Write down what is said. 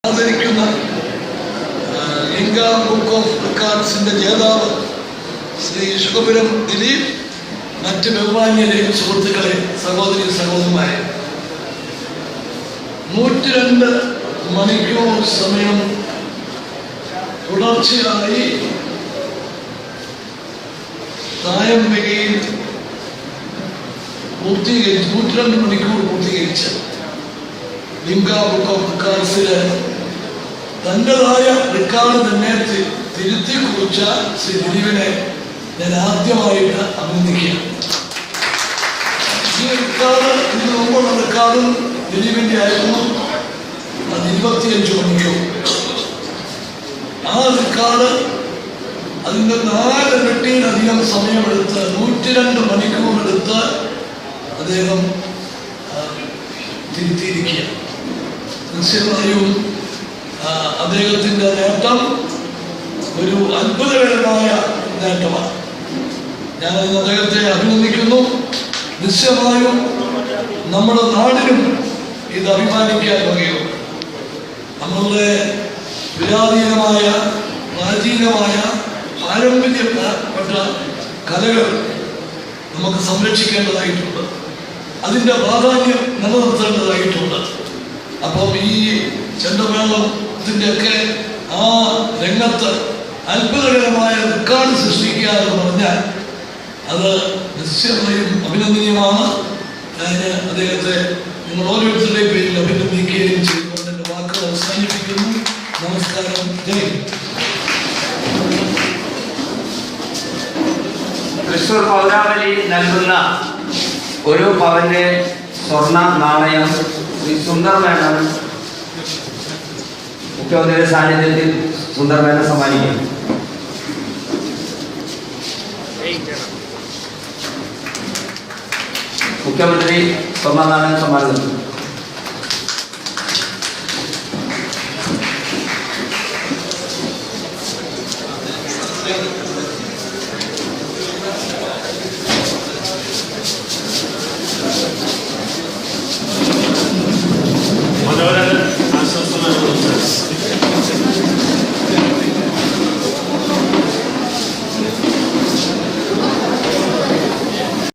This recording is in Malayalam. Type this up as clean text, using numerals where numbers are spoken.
ആദരിക്കുന്ന ലിംഗ ബുക്ക് ഓഫ് റെക്കോർഡ്സിന്റെ ജേതാവ് ശ്രീ ശുഭപുരം ദിലീപ്, മറ്റ് ബഹുമാന്യരെ, സുഹൃത്തുക്കളെ, സഹോദരി സഹോദരന്മാരെ, 102 മണിക്കൂർ സമയം തുടർച്ചയായി തായമ്പകയിൽ പൂർത്തീകരിച്ച് 102 മണിക്കൂർ പൂർത്തീകരിച്ച ലിംഗ ബുക്ക് ഓഫ് റെക്കോർഡ്സില് തൻ്റെതായ റെക്കോർഡ് തന്നെ തിരുത്തി കുറിച്ച ശ്രീ ദിലീപിനെ ഞാൻ ആദ്യമായിട്ട് അഭിനന്ദിക്കുകയാണ്. ഈ റെക്കോർഡ് ഇതിനു മുമ്പുള്ള റെക്കോർഡും ദിലീപിന്റെ ആയിരുന്നു. അത് 25 മണിക്കൂർ. ആ റെക്കോർഡ് അതിൻ്റെ 4 ഇരട്ടിയിലധികം സമയമെടുത്ത് 102 മണിക്കൂർ എടുത്ത് അദ്ദേഹം തിരുത്തിയിരിക്കുകയാണ്. നിശ്ചയമായും അദ്ദേഹത്തിൻ്റെ നേട്ടം ഒരു അത്ഭുതകരമായ നേട്ടമാണ്. ഞാൻ അദ്ദേഹത്തെ അഭിനന്ദിക്കുന്നു. നിശ്ചയമായും നമ്മുടെ നാടിനും ഇത് അഭിമാനിക്കാൻ വകയുള്ളൂ. നമ്മളുടെ പുരാതനമായ പ്രാചീനമായ പാരമ്പര്യപ്പെട്ട കലകൾ നമുക്ക് സംരക്ഷിക്കേണ്ടതായിട്ടുണ്ട്. അതിൻ്റെ പ്രാധാന്യം നിലനിർത്തേണ്ടതായിട്ടുണ്ട്. അപ്പം ഈ ചെണ്ടമേളത്തിൻ്റെയൊക്കെ ആ രംഗത്ത് അത്ഭുതകരമായ റെക്കോർഡ് സൃഷ്ടിക്കുക എന്ന് പറഞ്ഞാൽ അത് നിശ്ചയമായും അഭിനന്ദനീയമാണ്. ഞാൻ അദ്ദേഹത്തെ നിങ്ങൾ ഓരോരുത്തരുടെയും പേരിൽ അഭിനന്ദിക്കുകയും ചെയ്തുകൊണ്ട് എൻ്റെ വാക്കുകൾ അവസാനിപ്പിക്കുന്നു. നമസ്കാരം. ജയ്. തൃശൂർ പൗരാവലി നൽകുന്ന ഒരു പവന്റെ സ്വർണ്ണ നാണയം ശ്രീ സുന്ദർ മേനോൻ മുഖ്യമന്ത്രിയുടെ സാന്നിധ്യത്തിൽ സുന്ദർ മേനോൻ സമ്മാനിക്കും. മുഖ്യമന്ത്രി സ്വർണ്ണ നാണയം സമ്മാനിക്കും.